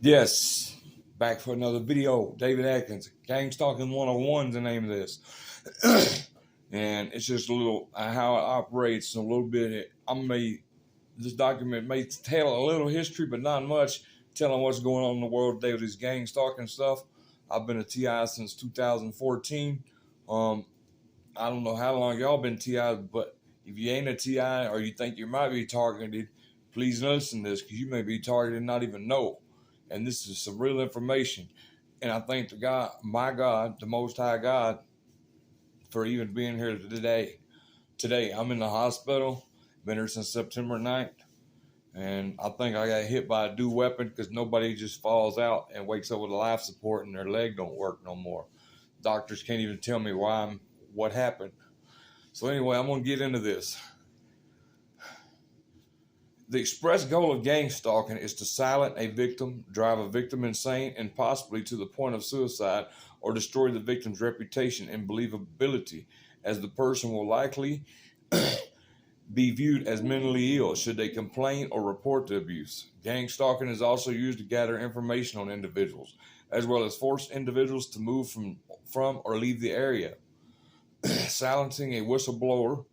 Yes, back for another video. David Atkins, Gangstalking 101 is the name of this. And it's just a little how it operates, a little bit. This document may tell a little history, but not much, telling what's going on in the world today with this gang stalking stuff. I've been a TI since 2014. I don't know how long y'all been TI, but if you ain't a TI or you think you might be targeted, please listen to this because you may be targeted and not even know. And this is some real information. And I thank the God, my God, the Most High God, for even being here today. Today, I'm in the hospital, been here since September 9th. And I think I got hit by a new weapon because nobody just falls out and wakes up with a life support and their leg don't work no more. Doctors can't even tell me what happened. So anyway, I'm going to get into this. The express goal of gang stalking is to silence a victim, drive a victim insane, and possibly to the point of suicide, or destroy the victim's reputation and believability, as the person will likely be viewed as mentally ill should they complain or report the abuse. Gang stalking is also used to gather information on individuals, as well as force individuals to move from or leave the area. Silencing a whistleblower,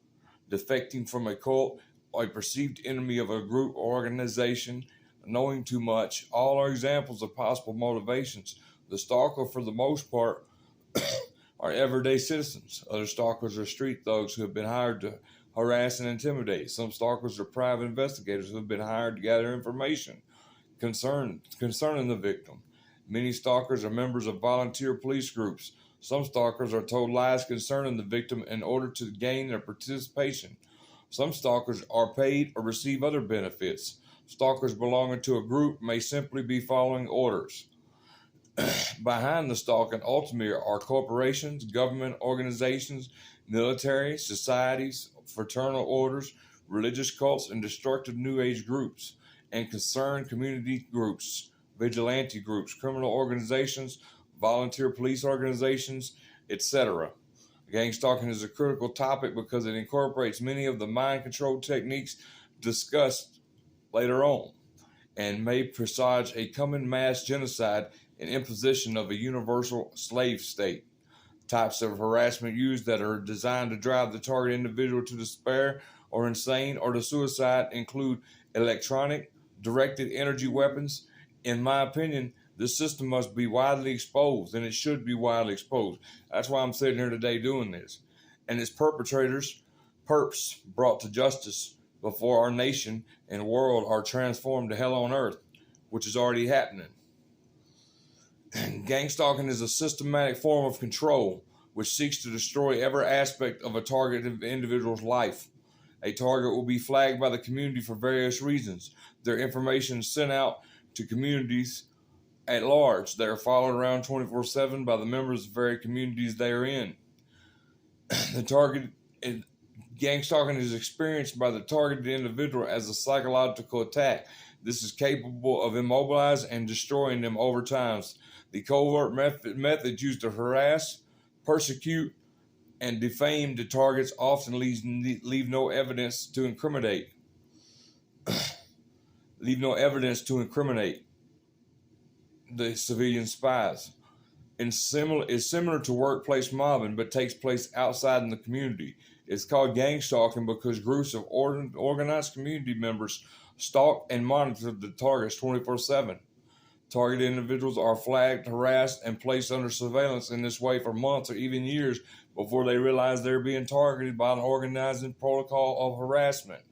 defecting from a cult, or a perceived enemy of a group or organization, knowing too much, all are examples of possible motivations. The stalker, for the most part, are everyday citizens. Other stalkers are street thugs who have been hired to harass and intimidate. Some stalkers are private investigators who have been hired to gather information concerning the victim. Many stalkers are members of volunteer police groups. Some stalkers are told lies concerning the victim in order to gain their participation. Some stalkers are paid or receive other benefits. Stalkers belonging to a group may simply be following orders. Behind the stalking ultimately are corporations, government organizations, military, societies, fraternal orders, religious cults, and destructive New Age groups, and concerned community groups, vigilante groups, criminal organizations, volunteer police organizations, etc. Gang stalking is a critical topic because it incorporates many of the mind control techniques discussed later on, and may presage a coming mass genocide and imposition of a universal slave state. Types of harassment used that are designed to drive the target individual to despair or insane or to suicide include electronic, directed energy weapons. In my opinion, this system must be widely exposed, and it should be widely exposed. That's why I'm sitting here today doing this. And its perps brought to justice before our nation and world are transformed to hell on earth, which is already happening. Gang stalking is a systematic form of control which seeks to destroy every aspect of a targeted individual's life. A target will be flagged by the community for various reasons. Their information is sent out to communities at large. They are followed around 24/7 by the members of very communities they are in. Gang stalking is experienced by the targeted individual as a psychological attack. This is capable of immobilizing and destroying them over time. The covert methods used to harass, persecute, and defame the targets often leave no evidence to incriminate. leave no evidence to incriminate the civilian spies. Is similar to workplace mobbing, but takes place outside in the community. It's called gang stalking because groups of organized community members stalk and monitor the targets 24/7. Targeted individuals are flagged, harassed, and placed under surveillance in this way for months or even years before they realize they're being targeted by an organizing protocol of harassment.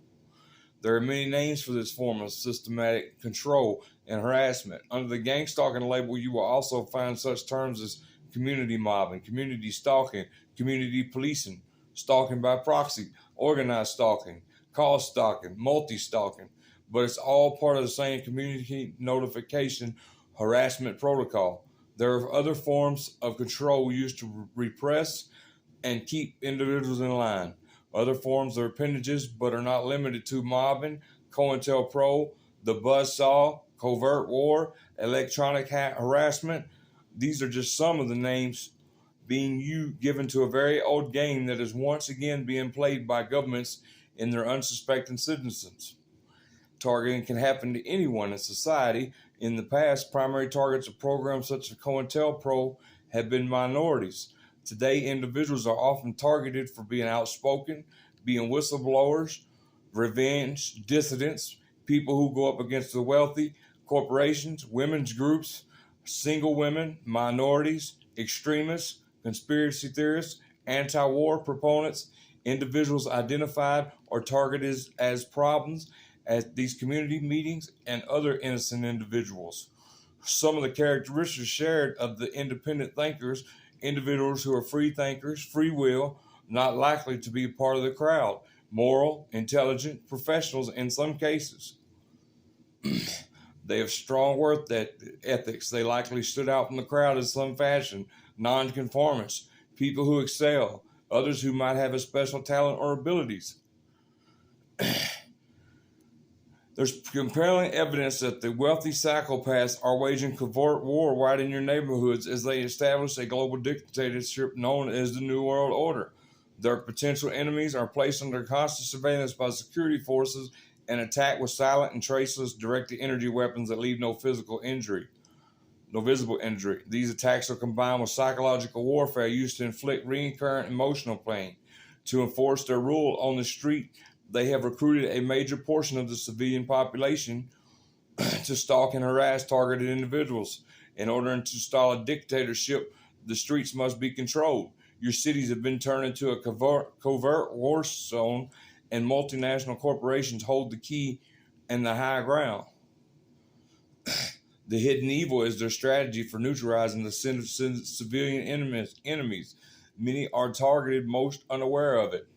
There are many names for this form of systematic control and harassment. Under the gang stalking label, you will also find such terms as community mobbing, community stalking, community policing, stalking by proxy, organized stalking, cause stalking, multi-stalking, but it's all part of the same community notification harassment protocol. There are other forms of control used to repress and keep individuals in line. Other forms are appendages, but are not limited to mobbing, COINTELPRO, the buzzsaw, covert war, electronic harassment. These are just some of the names being given to a very old game that is once again being played by governments and their unsuspecting citizens. targeting can happen to anyone in society. In the past, primary targets of programs such as COINTELPRO have been minorities. Today, individuals are often targeted for being outspoken, being whistleblowers, revenge, dissidents, people who go up against the wealthy, corporations, women's groups, single women, minorities, extremists, conspiracy theorists, anti war proponents, individuals identified or targeted as problems at these community meetings, and other innocent individuals. Some of the characteristics shared of the independent thinkers: individuals who are free thinkers, free will, not likely to be part of the crowd, moral, intelligent, professionals in some cases. They have strong work ethics. They likely stood out from the crowd in some fashion, nonconformists, people who excel, others who might have a special talent or abilities. There's compelling evidence that the wealthy psychopaths are waging covert war right in your neighborhoods as they establish a global dictatorship known as the New World Order. Their potential enemies are placed under constant surveillance by security forces and attacked with silent and traceless directed energy weapons that leave no visible injury. These attacks are combined with psychological warfare used to inflict recurrent emotional pain. To enforce their rule on the street, they have recruited a major portion of the civilian population to stalk and harass targeted individuals. In order to install a dictatorship, the streets must be controlled. Your cities have been turned into a covert war zone, and multinational corporations hold the key and the high ground. The hidden evil is their strategy for neutralizing the civilian enemies. Many are targeted, most unaware of it.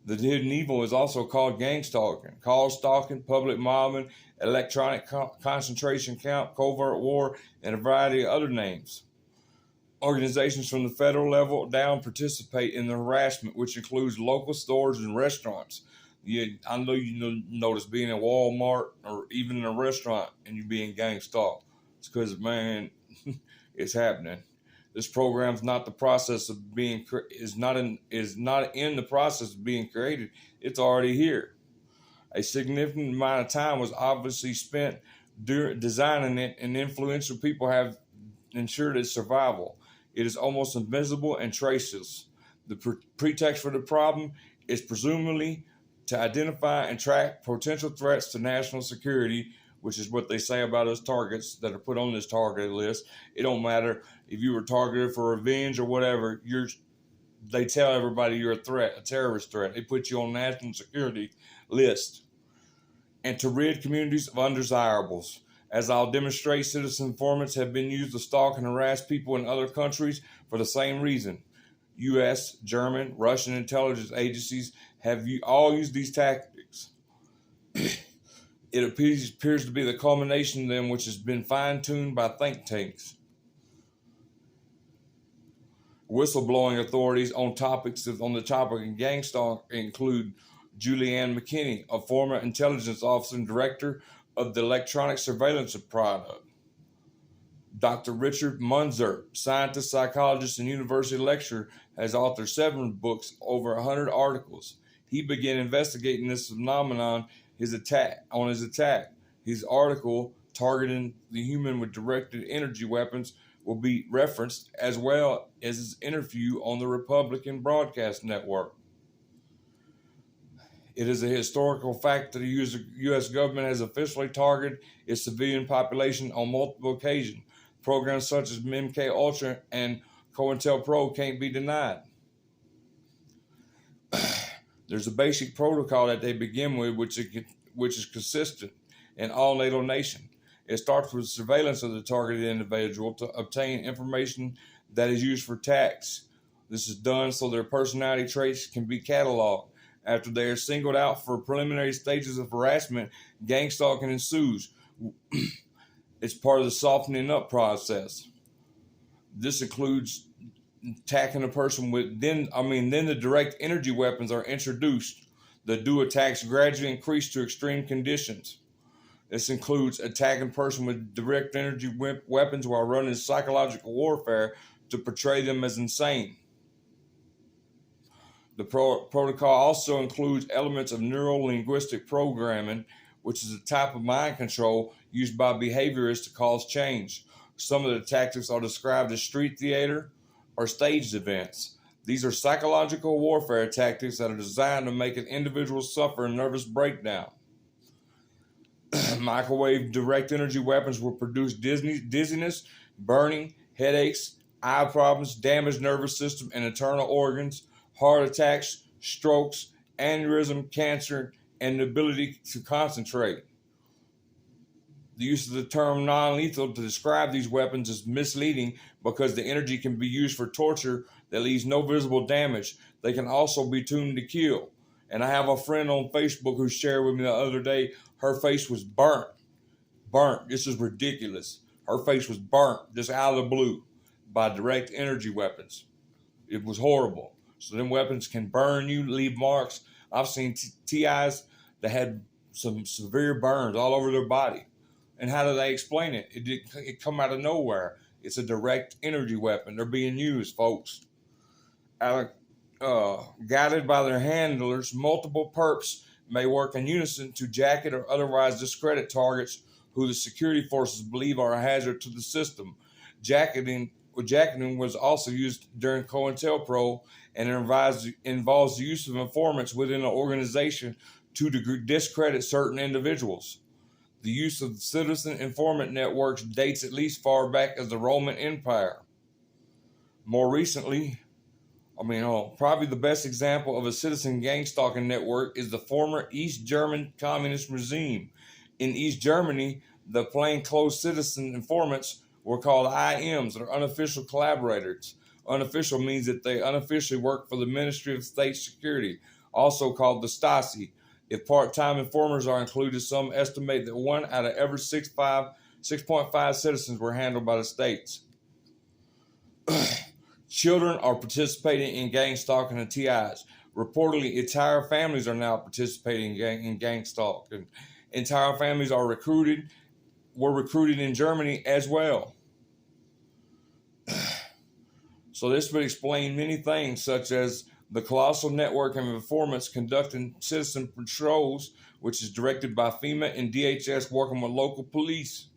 The hidden evil is also called gangstalking, call stalking, public mobbing, electronic concentration camp, covert war, and a variety of other names. Organizations from the federal level down participate in the harassment, which includes local stores and restaurants. I know you notice being at Walmart or even in a restaurant and you being gang stalked. It's because, man, it's happening. This program is not the process of being is not in the process of being created. It's already here. A significant amount of time was obviously spent designing it, and influential people have ensured its survival. It is almost invisible and traceless. The pretext for the problem is presumably to identify and track potential threats to national security, which is what they say about us targets that are put on this targeted list. It don't matter if you were targeted for revenge or whatever. They tell everybody you're a threat, a terrorist threat. They put you on national security list. And to rid communities of undesirables. As I'll demonstrate, citizen informants have been used to stalk and harass people in other countries for the same reason. U.S., German, Russian intelligence agencies have all used these tactics. It appears to be the culmination of them, which has been fine-tuned by think tanks. Whistleblowing authorities on the topic of gang stalking include Julianne McKinney, a former intelligence officer and director of the Electronic Surveillance Product. Dr. Richard Munzer, scientist, psychologist, and university lecturer, has authored 7 books, over 100 articles. He began investigating this phenomenon his attack. His article, Targeting the Human with Directed Energy Weapons, will be referenced, as well as his interview on the Republican Broadcast Network. It is a historical fact that the U.S. government has officially targeted its civilian population on multiple occasions. Programs such as MK Ultra and COINTELPRO can't be denied. There's a basic protocol that they begin with, which is consistent in all NATO nations. It starts with surveillance of the targeted individual to obtain information that is used for attacks. This is done so their personality traits can be cataloged. After they are singled out for preliminary stages of harassment, gang stalking ensues. It's part of the softening up process. This includes attacking a person then the direct energy weapons are introduced. The attacks gradually increase to extreme conditions. This includes attacking a person with direct energy weapons while running psychological warfare to portray them as insane. The protocol also includes elements of neuro-linguistic programming, which is a type of mind control used by behaviorists to cause change. Some of the tactics are described as street theater or staged events. These are psychological warfare tactics that are designed to make an individual suffer a nervous breakdown. Microwave direct energy weapons will produce dizziness, burning, headaches, eye problems, damaged nervous system and internal organs, heart attacks, strokes, aneurysm, cancer, and the ability to concentrate. The use of the term non-lethal to describe these weapons is misleading because the energy can be used for torture that leaves no visible damage. They can also be tuned to kill. And I have a friend on Facebook who shared with me the other day, her face was burnt. Burnt. This is ridiculous. Her face was burnt just out of the blue by direct energy weapons. It was horrible. So them weapons can burn you, leave marks. I've seen TIs that had some severe burns all over their body. And how do they explain it? It come out of nowhere. It's a direct energy weapon. They're being used, folks. Guided by their handlers, multiple perps may work in unison to jacket or otherwise discredit targets who the security forces believe are a hazard to the system. Jacketing was also used during COINTELPRO, and it involves the use of informants within an organization to discredit certain individuals. The use of citizen informant networks dates at least far back as the Roman Empire. More recently, probably the best example of a citizen gangstalking network is the former East German communist regime. In East Germany, the plainclothes citizen informants were called IMs, or unofficial collaborators. Unofficial means that they unofficially work for the Ministry of State Security, also called the Stasi. If part-time informers are included, some estimate that 1 out of every 6.5 citizens were handled by the states. Children are participating in gang stalking and TIs. Reportedly, entire families are now participating in gang stalking. Entire families were recruited in Germany as well. So this would explain many things, such as the colossal network of informants conducting citizen patrols, which is directed by FEMA and DHS working with local police.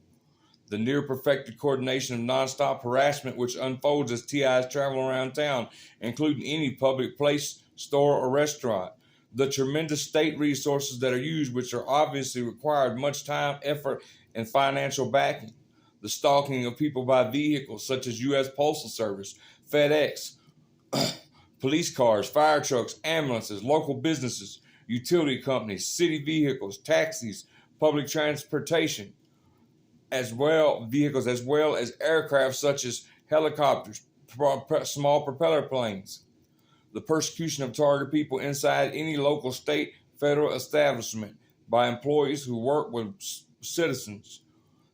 The near-perfected coordination of nonstop harassment which unfolds as TIs travel around town, including any public place, store, or restaurant. The tremendous state resources that are used, which are obviously required much time, effort, and financial backing. The stalking of people by vehicles such as U.S. Postal Service, FedEx, police cars, fire trucks, ambulances, local businesses, utility companies, city vehicles, taxis, public transportation, vehicles as well as aircraft such as helicopters, small propeller planes. The persecution of target people inside any local, state, federal establishment by employees who work with citizens.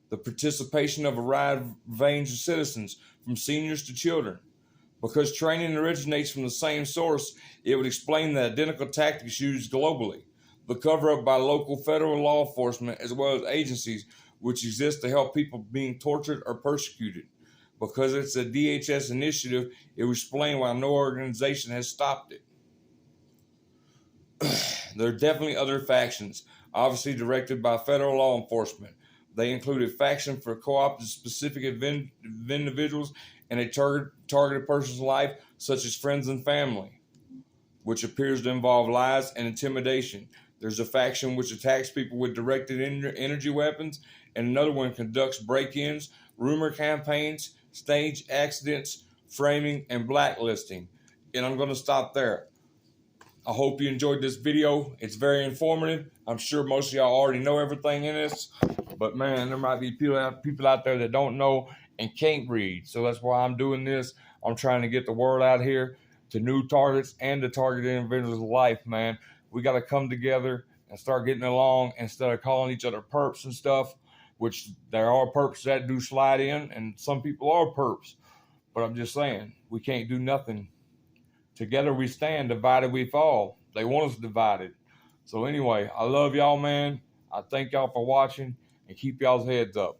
The participation of a wide range of citizens, from seniors to children. Because training originates from the same source, it would explain the identical tactics used globally. The cover-up by local federal law enforcement as well as agencies which exist to help people being tortured or persecuted. Because it's a DHS initiative, it would explain why no organization has stopped it. There are definitely other factions, obviously directed by federal law enforcement. They include a faction for co-opting specific individuals and a targeted person's life, such as friends and family, which appears to involve lies and intimidation. There's a faction which attacks people with directed energy weapons, and another one conducts break-ins, rumor campaigns, stage accidents, framing, and blacklisting. And I'm going to stop there. I hope you enjoyed this video. It's very informative. I'm sure most of y'all already know everything in this, but man, there might be people out there that don't know and can't read. So that's why I'm doing this. I'm trying to get the word out here to new targets and to targeted individuals' life, man. We got to come together and start getting along instead of calling each other perps and stuff, which there are perps that do slide in, and some people are perps. But I'm just saying, we can't do nothing. Together we stand, divided we fall. They want us divided. So anyway, I love y'all, man. I thank y'all for watching, and keep y'all's heads up.